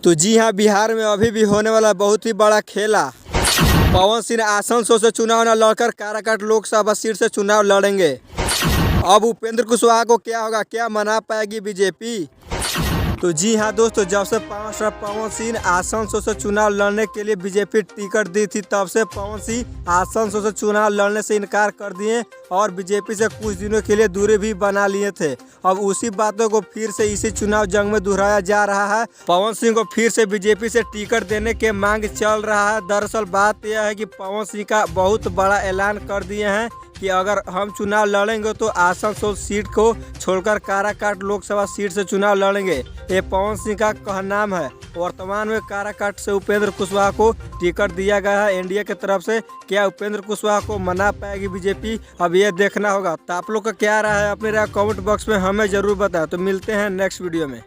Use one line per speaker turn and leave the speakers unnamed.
तो जी हाँ, बिहार में अभी भी होने वाला बहुत ही बड़ा खेला। पवन सिंह आसनसोल से चुनाव न लड़कर काराकाट लोकसभा सीट से चुनाव लड़ेंगे। अब उपेंद्र कुशवाहा को क्या होगा, क्या मना पाएगी बीजेपी? तो जी हाँ दोस्तों, जब से पवन सिंह आसनसोल से चुनाव लड़ने के लिए बीजेपी टिकट दी थी, तब से पवन सिंह आसनसोल से चुनाव लड़ने से इनकार कर दिए और बीजेपी से कुछ दिनों के लिए दूरी भी बना लिए थे। अब उसी बातों को फिर से इसी चुनाव जंग में दोहराया जा रहा है। पवन सिंह को फिर से बीजेपी से टिकट देने के मांग चल रहा है। दरअसल बात यह है कि पवन सिंह का बहुत बड़ा ऐलान कर दिए हैं कि अगर हम चुनाव लड़ेंगे तो आसनसोल सीट को छोड़कर काराकाट लोकसभा सीट से चुनाव लड़ेंगे। ये पवन सिंह का कहनाम है। वर्तमान में काराकाट से उपेंद्र कुशवाहा को टिकट दिया गया है एनडीए की तरफ से। क्या उपेंद्र कुशवाहा को मना पाएगी बीजेपी? अब ये देखना होगा। तो आप लोग का क्या राय है, अपनी राय कमेंट बॉक्स में हमें जरूर बताएं। तो मिलते हैं नेक्स्ट वीडियो में।